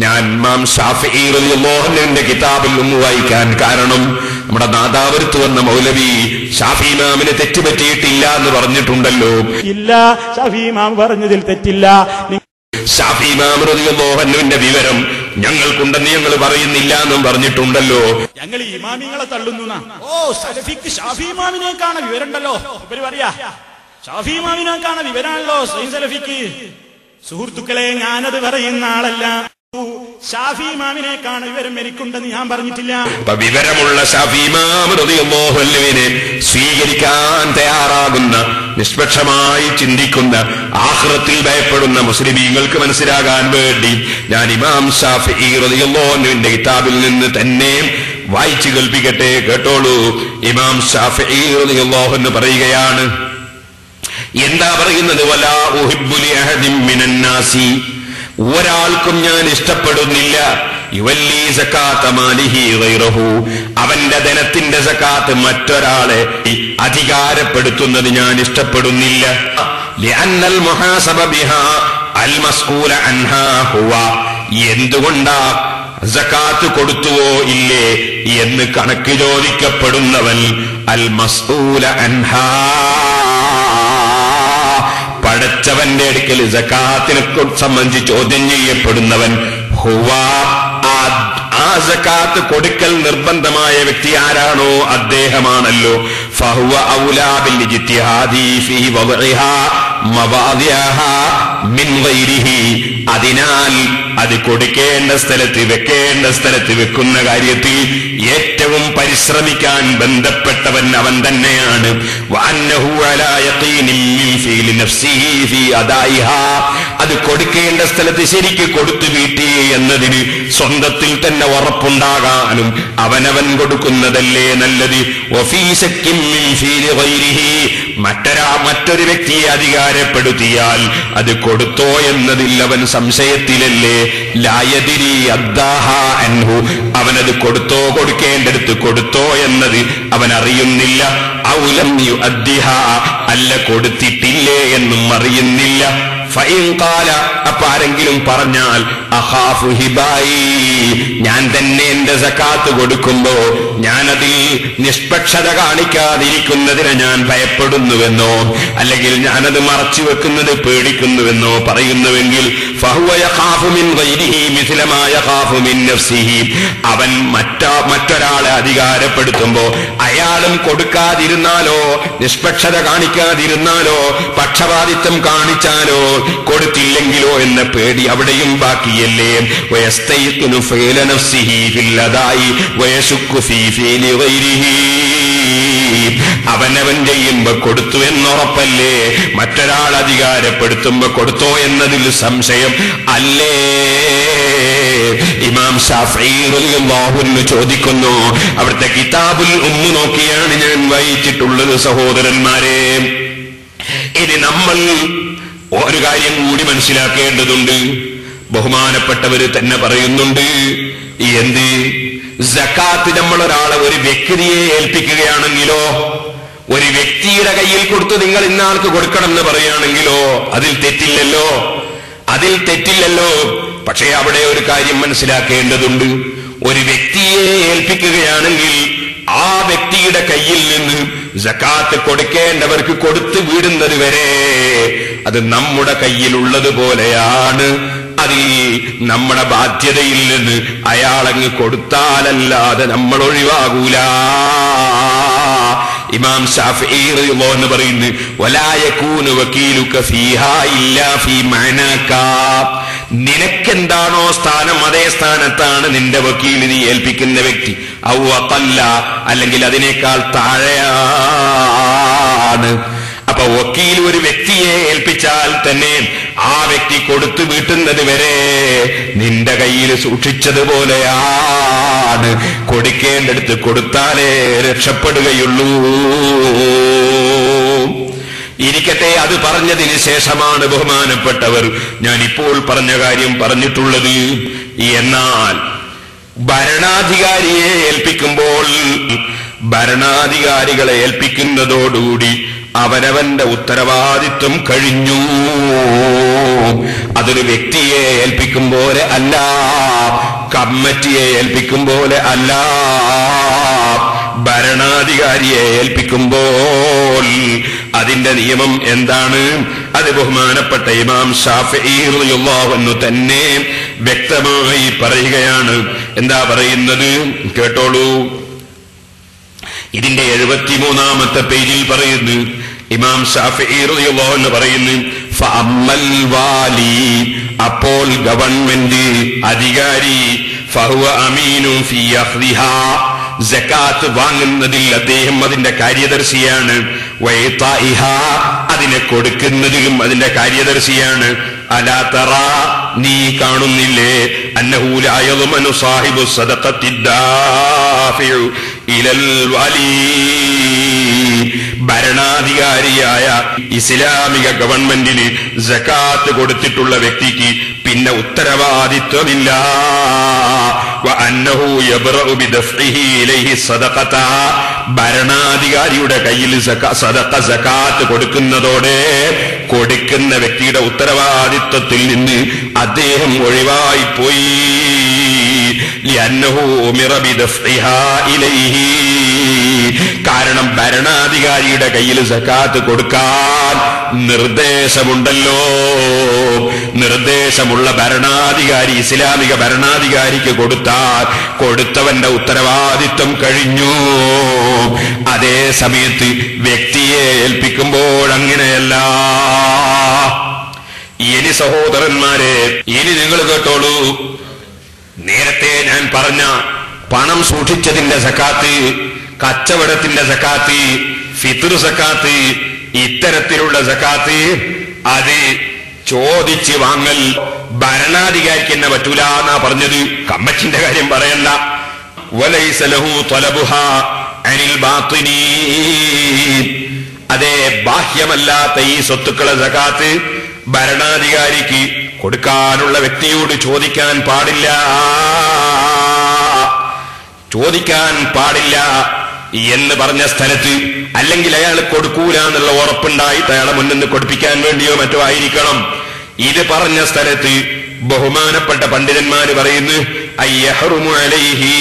ഞാൻ ഇമാം ഷാഫിഈ റളിയല്ലാഹു അൻഹുവിന്റെ കിതാബിൽ വായിക്കാൻ കാരണം നമ്മുടെ നാദാപുരത്ത് വന്ന മൗലവി ഷാഫി ഇമാമിന് തെറ്റുപറ്റിയിട്ടില്ല എന്ന് പറഞ്ഞിട്ടുണ്ടല്ലോ. ഇല്ല, ഷാഫി ഇമാം പറഞ്ഞതിൽ തെറ്റില്ല. ഷാഫി ഇമാം റളിയല്ലാഹു അൻഹുവിന്റെ വിവരം ഞങ്ങൾക്കുണ്ടെന്ന് ഞങ്ങൾ പറയുന്നില്ല എന്നും പറഞ്ഞിട്ടുണ്ടല്ലോ. ഞങ്ങൾ ഇമാമിങ്ങളെ തള്ളുന്നു. സലഫിക്ക് ഷാഫി ഇമാമിനേക്കാണ് വിവരമുണ്ടല്ലോ. ഇവര് പറയാ ഷാഫി ഇമാമിനേക്കാണ് വിവരമാണല്ലോ സലഫിക്ക്. സുഹൃത്തുക്കളെ, ഞാനത് പറയുന്ന ആളല്ല. ഷാഫി ഇമാമിനേക്കാണ് വിവരം എനിക്കുണ്ടെന്ന് ഞാൻ പറഞ്ഞിട്ടില്ല. വിവരമുള്ള ഷാഫി ഇമാം റളിയല്ലാഹു അൻഹുവിനെ സ്വീകരിക്കാൻ തയ്യാറാകുന്ന, നിഷ്പക്ഷമായി ചിന്തിക്കുന്ന, ആഖിറത്തിൽ ഭയപ്പെടുന്ന മുസ്ലിമീങ്ങൾക്ക് മനസ്സിലാകാൻ വേണ്ടി ഞാൻ ഇമാം ഷാഫിഈ റളിയല്ലാഹു അൻഹുവിന്റെ കിതാബിൽ നിന്ന് തന്നെ വായിച്ചു കേൾപ്പിക്കട്ടെ. കേട്ടോളൂ. ഇമാം ഷാഫിഈ റളിയല്ലാഹു അൻഹു പറയുകയാണ്. എന്താ പറയുന്നത്? വലാ ഉഹിബ്ബു ലിഅഹദിൻ മിനൻ നാസി, ഒരാൾക്കും ഞാൻ ഇഷ്ടപ്പെടുന്നില്ല, യുവല്ലി സകാത്ത മാലിഹി ഗൈറഹു, അവന്റെ ധനത്തിന്റെ സകാത്ത് മറ്റൊരാളെ അധികാരപ്പെടുത്തുന്നത് ഞാൻ ഇഷ്ടപ്പെടുന്നില്ല. ലിഅന്നൽ മുഹാസബ ബിഹാ അൽ മസ്ഊല അൻഹാ ഹുവ, എന്തുകൊണ്ടാ സകാത്ത് കൊടുത്തുവോ ഇല്ലേ എന്ന് കണക്ക് ചോദിക്കപ്പെടുന്നവൻ അൽ മസ്ഊല അൻഹാ, പടച്ചവന്റെ അടുക്കൽ സകാത്തിനെ സംബന്ധിച്ച് ചോദ്യം ചെയ്യപ്പെടുന്നവൻ ഹുവ, ആ സകാത്ത് കൊടുക്കൽ നിർബന്ധമായ വ്യക്തി ആരാണോ അദ്ദേഹമാണല്ലോ. ഫഹുവ ഔലാ ബിൽ ഇജ്തിഹാദി ഫീ വദ്ഇഹാ മവാദിഅഹാ മിൻ ഗൈരിഹി, അതിനാൽ അത് കൊടുക്കേണ്ട സ്ഥലത്ത് വെക്കേണ്ട സ്ഥലത്ത് വെക്കുന്ന കാര്യത്തിൽ ഏറ്റവും പരിശ്രമിക്കാൻ ബന്ധപ്പെട്ടവൻ അവൻ തന്നെയാണ്. വഅന്നഹു അലാ യഖീനിൻ മിൻ ഫീലി നഫ്സിഹി ഫീ അദായിഹാ, അത് കൊടുക്കേണ്ട സ്ഥലത്ത് ശരിക്ക് കൊടുത്തു വീട്ടി എന്നതിന് സ്വന്തത്തിൽ തന്നെ ഉറപ്പുണ്ടാകാനും അവനവൻ കൊടുക്കുന്നതല്ലേ നല്ലത്. വഫീ ശക്കിൻ മിൻ ഫീലി ഗൈരിഹി, മറ്റൊരു വ്യക്തിയെ അധികാരപ്പെടുത്തിയാൽ അത് കൊടുത്തോ എന്നതിൽ അവൻ സംശയത്തിലല്ലേ. ലായദിരി അദ്ദാഹ അൻഹു, അവനത് കൊടുത്തോ കൊടുക്കേണ്ടടുത്ത് കൊടുത്തോ എന്നത് അവൻ അറിയുന്നില്ല. ഔലം യുഅദ്ദിഹ, അല്ല കൊടുത്തിട്ടില്ലേ എന്നും അറിയുന്നില്ല. ഫഇൻ ഖാല, അപ്പൊ ആരെങ്കിലും പറഞ്ഞാൽ അഖാഫു ഹിബായി, ഞാൻ തന്നെ എന്റെ സകാത്ത് കൊടുക്കുമ്പോ ഞാനതിൽ നിഷ്പക്ഷത കാണിക്കാതിരിക്കുന്നതിനെ ഞാൻ ഭയപ്പെടുന്നുവെന്നോ അല്ലെങ്കിൽ ഞാനത് മറച്ചു വെക്കുന്നത് പേടിക്കുന്നുവെന്നോ പറയുന്നുവെങ്കിൽ ഫഹുവ യഖാഫു മിൻ ഗൈരിഹി മിസ്ല മാ യഖാഫു മിൻ നഫ്സിഹി, അവൻ മറ്റൊരാളെ അധികാരപ്പെടുത്തുമ്പോ അയാളും കൊടുക്കാതിരുന്നാലോ നിഷ്പക്ഷത കാണിക്കാതിരുന്നാലോ പക്ഷപാതിത്വം കാണിച്ചാലോ കൊടുത്തില്ലെങ്കിലോ എന്ന പേടി അവിടെയും ബാക്കിയല്ലേ. വയസ്തയ്ഖിനു ഫീല നഫ്സിഹി ഫിൽ അദായി വയശുക്കു ഫീ ഫീലി ഗൈരിഹി, അവനവൻ ചെയ്യുമ്പോ കൊടുത്തു എന്നുറപ്പല്ലേ, മറ്റൊരാൾ അധികാരപ്പെടുത്തുമ്പോ കൊടുത്തോ എന്നതിൽ സംശയം അല്ലേ. ഇമാം ഷാഫിഈ റളിയല്ലാഹു അൻഹു ചോദിക്കുന്നു. അവിടുത്തെ കിതാബുൽ ഉമ്മു നോക്കിയാണ് ഞാൻ വായിച്ചിട്ടുള്ളത് സഹോദരന്മാരെ. ഇനി നമ്മൾ ഒരു കാര്യം കൂടി മനസ്സിലാക്കേണ്ടതുണ്ട്. ബഹുമാനപ്പെട്ടവര് തന്നെ പറയുന്നുണ്ട്. എന്ത്? സകാത്ത് നമ്മൾ ഒരാളെ ഒരു വ്യക്തിയെ ഏൽപ്പിക്കുകയാണെങ്കിലോ, ഒരു വ്യക്തിയുടെ കയ്യിൽ കൊടുത്ത് നിങ്ങൾ ഇന്നാൾക്ക് കൊടുക്കണം എന്ന് പറയുകയാണെങ്കിലോ അതിൽ തെറ്റില്ലല്ലോ, അതിൽ തെറ്റില്ലല്ലോ. പക്ഷേ അവിടെ ഒരു കാര്യം മനസ്സിലാക്കേണ്ടതുണ്ട്. ഒരു വ്യക്തിയെ ഏൽപ്പിക്കുകയാണെങ്കിൽ ആ വ്യക്തിയുടെ കയ്യിൽ നിന്ന് സകാത്ത് കൊടുക്കേണ്ടവർക്ക് കൊടുത്തു വീടുന്നത് വരെ അത് നമ്മുടെ കയ്യിലുള്ളതുപോലെയാണ്. അതിൽ നമ്മുടെ ബാധ്യതയിൽ നിന്ന് അയാളങ്ങ് കൊടുത്താലല്ലാതെ നമ്മൾ ഒഴിവാകൂല. ഇമാം ഷാഫിഈ റളിയല്ലാഹു അൻഹു പറയുന്നു, വലാ യകൂനു വകീലുക ഫീഹാ ഇല്ലാ ഫീ മഅനാക, നിനക്കെന്താണോ സ്ഥാനം അതേ സ്ഥാനത്താണ് നിന്റെ വക്കീലിനെ ഏൽപ്പിക്കുന്ന വ്യക്തി. ഔ അഖല്ല, അല്ലെങ്കിൽ അതിനേക്കാൾ താഴെയാണ്. അപ്പൊ വക്കീൽ ഒരു വ്യക്തിയെ ഏൽപ്പിച്ചാൽ തന്നെ ആ വ്യക്തി കൊടുത്തു വീട്ടുന്നത് വരെ നിന്റെ കയ്യിൽ സൂക്ഷിച്ചതുപോലെയാണ്. കൊടുക്കേണ്ടടുത്ത് കൊടുത്താലേ രക്ഷപ്പെടുകയുള്ളൂ. ഇരിക്കട്ടെ, അത് പറഞ്ഞതിന് ശേഷമാണ് ബഹുമാനപ്പെട്ടവർ ഞാൻ ഇപ്പോൾ പറഞ്ഞ കാര്യം പറഞ്ഞിട്ടുള്ളത്. എന്നാൽ ഭരണാധികാരിയെ ഏൽപ്പിക്കുമ്പോൾ ഭരണാധികാരികളെ ഏൽപ്പിക്കുന്നതോടുകൂടി അവനവന്റെ ഉത്തരവാദിത്വം കഴിഞ്ഞു. അതൊരു വ്യക്തിയെ ഏൽപ്പിക്കും പോലെ അല്ല, കമ്മിറ്റിയെ ഏൽപ്പിക്കും പോലെ അല്ല, ഭരണാധികാരിയെ ഏൽപ്പിക്കുമ്പോൾ അതിന്റെ നിയമം എന്താണ്? അത് ബഹുമാനപ്പെട്ട ഇമാം ശാഫിഈ റളിയല്ലാഹു അൻഹു തന്നെ വ്യക്തമായി പറയുകയാണ്. എന്താ പറയുന്നത്? കേട്ടോളൂ. ഇതിന്റെ 73-ാമത്തെ പേജിൽ പറയുന്നു, ഇമാം ശാഫിഈ റളിയല്ലാഹു അൻഹു പറയുന്നു, ഫഅമ്മൽ വാലി, അപ്പോൾ ഗവൺമെന്റ് അധികാരി, ഫഹുവ അമീനു ഫീ അഖ്ദിഹാ, സകാത്ത് വാങ്ങുന്നതിൽ അദ്ദേഹം അതിന്റെ കാര്യദർശിയാണ്, വഇതാഇഹാ, അതിനെ കൊടുക്കുന്നതിലും അതിന്റെ കാര്യദർശിയാണ്. അലാ തറ, നീ കാണുന്നില്ലേ, അന്നഹു ലാ യദ്മനു സാഹിബു സദഖത്തി ദാഫിഉ ഇലൽ വലി, ഭരണാധികാരിയായ ഇസ്ലാമിക ഗവൺമെന്റിന് സകാത്ത് കൊടുത്തിട്ടുള്ള വ്യക്തിക്ക് പിന്നെ ഉത്തരവാദിത്വമില്ല. വഅന്നഹു യബ്റഉ ബിദഫ്ഇഹി ഇലൈഹി സദഖത, ഭരണാധികാരിയുടെ കയ്യിൽ സകാത്ത് കൊടുക്കുന്നതോടെ കൊടുക്കുന്ന വ്യക്തിയുടെ ഉത്തരവാദിത്വത്തിൽ നിന്ന് അദ്ദേഹം ഒഴിവായി പോയി. ലിഅന്നഹു ഉമിറ ബിദഫ്ഇഹാ ഇലൈഹി, കാരണം ഭരണാധികാരിയുടെ കയ്യിൽ സകാത്ത് കൊടുക്കാൻ നിർദ്ദേശമുണ്ടല്ലോ. നിർദ്ദേശമുള്ള ഭരണാധികാരി, ഇസ്ലാമിക ഭരണാധികാരിക്ക് കൊടുത്താൽ കൊടുത്തവന്റെ ഉത്തരവാദിത്വം കഴിഞ്ഞു. അതേ സമയത്ത് വ്യക്തിയെ ഏൽപ്പിക്കുമ്പോൾ അങ്ങനെയല്ല. ഇനി സഹോദരന്മാരെ, ഇനി നിങ്ങൾ കേട്ടോളൂ. നേരത്തെ ഞാൻ പറഞ്ഞ പണം സൂക്ഷിച്ചതിന്റെ സക്കാത്ത്, കച്ചവടത്തിന്റെ സക്കാത്ത്, ഫിത്ർ സക്കാത്ത്, ഇത്തരത്തിലുള്ള സക്കാത്ത് അത് ചോദിച്ച് വാങ്ങൽ ഭരണാധികാരിക്ക് തന്നെ പറ്റൂല എന്നാ പറഞ്ഞത്. കമ്മിറ്റിന്റെ കാര്യം പറയണ്ട. വലൈസ ലഹു ത്വലബുഹാ അനിൽ ബാത്തിനി, അതേ ബാഹ്യമല്ലാത്ത ഈ സ്വത്തുക്കളെ സകാത്ത് ഭരണാധികാരിക്ക് കൊടുക്കാനുള്ള വ്യക്തിയോട് ചോദിക്കാൻ പാടില്ല, ചോദിക്കാൻ പാടില്ല എന്ന് പറഞ്ഞ സ്ഥലത്ത്, അല്ലെങ്കിൽ അയാൾ കൊടുക്കൂല എന്നുള്ള ഉറപ്പുണ്ടായിട്ട് അയാളെ മുന്നിൽ നിന്ന് കൊടുപ്പിക്കാൻ വേണ്ടിയോ മറ്റോ ആയിരിക്കണം. ഇത് പറഞ്ഞ സ്ഥലത്ത് ബഹുമാനപ്പെട്ട പണ്ഡിതന്മാര് പറയുന്നു, അയ്യഹ്റുമു അലൈഹി,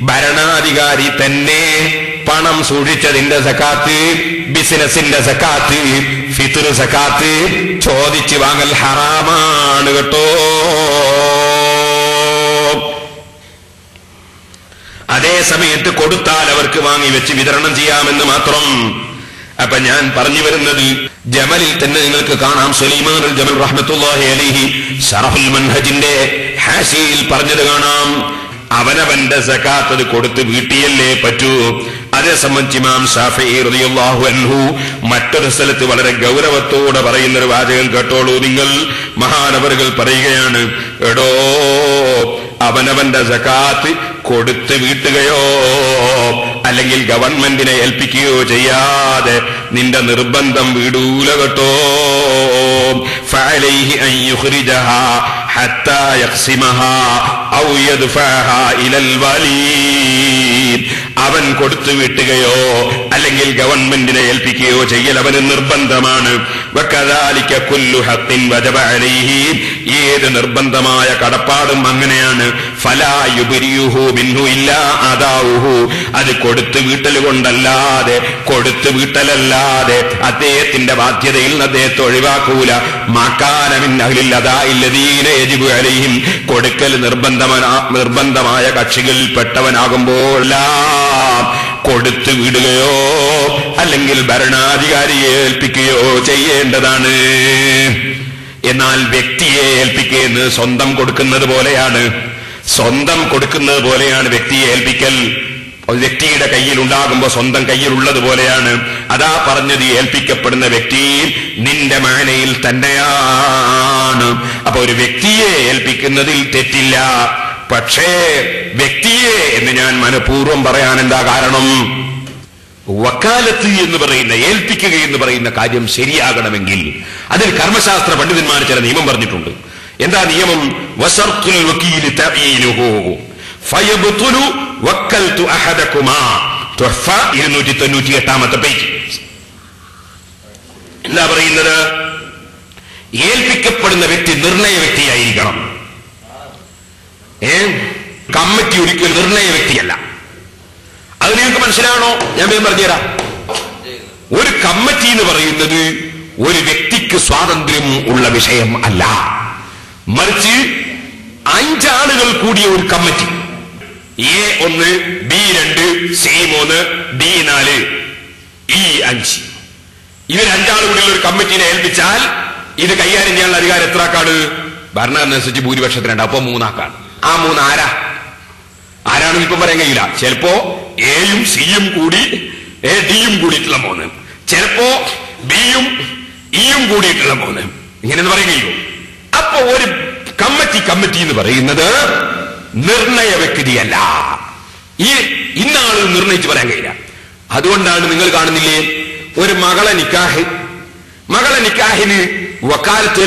ഭരണാധികാരി തന്നെ പണം സൂക്ഷിച്ചതിന്റെ സകാത്ത്, ബിസിനസിന്റെ സകാത്ത്, ഫിത്ർ സകാത്ത് ചോദിച്ച് വാങ്ങൽ ഹറാമാണ് കേട്ടോ. അതേ സമയത്ത് കൊടുത്താൽ അവർക്ക് വാങ്ങി വെച്ച് വിതരണം ചെയ്യാമെന്ന് മാത്രം. അപ്പൊ ഞാൻ പറഞ്ഞു വരുന്നത്, ജമലിൽ തന്നെ നിങ്ങൾക്ക് കാണാം, സുലൈമാനുൽ ജമൽ റഹ്മത്തുള്ളാഹി അലൈഹി ശറഹുൽ മൻഹജിന്റെ ഹാശിയിൽ പറഞ്ഞത് കാണാം, അവനവന്റെ സകാത്ത് അത് കൊടുത്ത് വീട്ടിയല്ലേ പറ്റൂ. അതേ സംബന്ധിച്ച് ഇമാം ശാഫിഈ റളിയല്ലാഹു അൻഹു മറ്റൊരു സ്ഥലത്ത് വളരെ ഗൗരവത്തോടെ പറയുന്നൊരു വാചകം കേട്ടോളൂ നിങ്ങൾ. മഹാനവറുകൾ പറയുകയാണ്, എടോ അവനവന്റെ സകാത്ത് കൊടുത്ത് വീട്ടുകയോ അല്ലെങ്കിൽ ഗവൺമെന്റിനെ ഏൽപ്പിക്കുകയോ ചെയ്യാതെ നിന്റെ നിർബന്ധം വീടൂല കേട്ടോ. ഫഅലൈഹി അൻ യുഖ്രിജഹാ ഹത്താ യഖ്സിമഹാ ഔ യദ്ഫഅഹാ ഇലൽ വലി, അവൻ കൊടുത്തു വീട്ടുകയോ അല്ലെങ്കിൽ ഗവൺമെന്റിനെ ഏൽപ്പിക്കുകയോ ചെയ്യൽ അവന് നിർബന്ധമാണ്. വകദാലിക കുല്ലു ഹഖ്ഖിൻ വജബ അലൈഹി, ഏത് നിർബന്ധമായ കടപ്പാടും അങ്ങനെയാണ്. ഫലാ യുബ്രിയുഹു മിൻഹു ഇല്ലാ അദാഉഹു, അത് കൊടുത്തു വീട്ടൽ കൊണ്ടല്ലാതെ, കൊടുത്തു വീട്ടലല്ലാതെ അദ്ദേഹത്തിന്റെ ബാധ്യതയിൽ നിന്ന് അദ്ദേഹത്തെ ഒഴിവാക്കൂല. മാകാന മിൻ അഹ്ലിൽ അദാഇൽ ലദീന യജിബു അലൈഹിം, കൊടുക്കൽ നിർബന്ധമായ കക്ഷികളിൽ പെട്ടവനാകുമ്പോൾ കൊടുത്തു വിടുകയോ അല്ലെങ്കിൽ ഭരണാധികാരിയെ ഏൽപ്പിക്കുകയോ ചെയ്യേണ്ടതാണ്. എന്നാൽ വ്യക്തിയെ ഏൽപ്പിക്കുന്നത് സ്വന്തം കൊടുക്കുന്നത് പോലെയാണ്, സ്വന്തം കൊടുക്കുന്നത് പോലെയാണ് വ്യക്തിയെ ഏൽപ്പിക്കൽ. വ്യക്തിയുടെ കയ്യിൽ ഉണ്ടാകുമ്പോ സ്വന്തം കയ്യിലുള്ളത് പോലെയാണ്. അതാ പറഞ്ഞത്, ഏൽപ്പിക്കപ്പെടുന്ന വ്യക്തി നിന്റെ മാനയിൽ തന്നെയാണ്. അപ്പൊ ഒരു വ്യക്തിയെ ഏൽപ്പിക്കുന്നതിൽ തെറ്റില്ല. പക്ഷേ വ്യക്തിയെ എന്ന് ഞാൻ മനഃപൂർവ്വം പറയാൻ എന്താ കാരണം? വക്കാലത്ത് എന്ന് പറയുന്ന, ഏൽപ്പിക്കുക എന്ന് പറയുന്ന കാര്യം ശരിയാകണമെങ്കിൽ അതിൽ കർമ്മശാസ്ത്ര പണ്ഡിതന്മാർ ചില നിയമം പറഞ്ഞിട്ടുണ്ട്. എന്താ നിയമം? വശർത്തുൽ വക്കീൽ തഈനുഹു ഫയബ്തുലു വക്കൽതു അഹദകുമാ. തുഹ്ഫ 298-ാമത്തെ പേജ്. എന്താ പറയുന്നത്? ഏൽപ്പിക്കപ്പെടുന്ന വ്യക്തി നിർണയ വ്യക്തിയായിരിക്കണം. കമ്മിറ്റി ഒരിക്കലും നിർണയ വ്യക്തിയല്ല. അത് നിങ്ങൾക്ക് മനസ്സിലാണോ? ഞാൻ വേഗം പറഞ്ഞുതരാം. ഒരു കമ്മിറ്റി എന്ന് പറയുന്നത് ഒരു വ്യക്തിക്ക് സ്വാതന്ത്ര്യം ഉള്ള വിഷയം അല്ല, മറിച്ച് 5 ആളുകൾ കൂടിയ ഒരു committee, A1, B2, C3, D4, E5, ഇവർ 5 ആൾ കൂടിയുള്ള ഒരു കമ്മിറ്റിനെ ഏൽപ്പിച്ചാൽ ഇത് കൈകാര്യം ചെയ്യാനുള്ള അധികാരം എത്ര ആക്കാണ്? ഭരണഘടനനുസരിച്ച് ഭൂരിപക്ഷത്തിനുണ്ട്. അപ്പൊ 3 ആക്കാണ്. ആ 3 ആരാണെന്ന് ഇപ്പം പറയാൻ കഴിയില്ല. ചിലപ്പോ എയും സിയും കൂടി ഡിയും കൂടിയിട്ടുള്ള 3, ചിലപ്പോ ബിയും ഇയും കൂടിയിട്ടുള്ള 3, ഇങ്ങനെന്ന് പറയാൻ കഴിയുമോ? അപ്പൊ ഒരു കമ്മിറ്റി എന്ന് പറയുന്നത് നിർണയ വ്യക്തിയല്ല. ഈ ഇന്നാള് നിർണയിച്ച് പറയാൻ കഴിയില്ല. അതുകൊണ്ടാണ് നിങ്ങൾ കാണുന്നില്ലേ, ഒരു മകളെ നിക്കാഹിന് വക്കാലത്ത്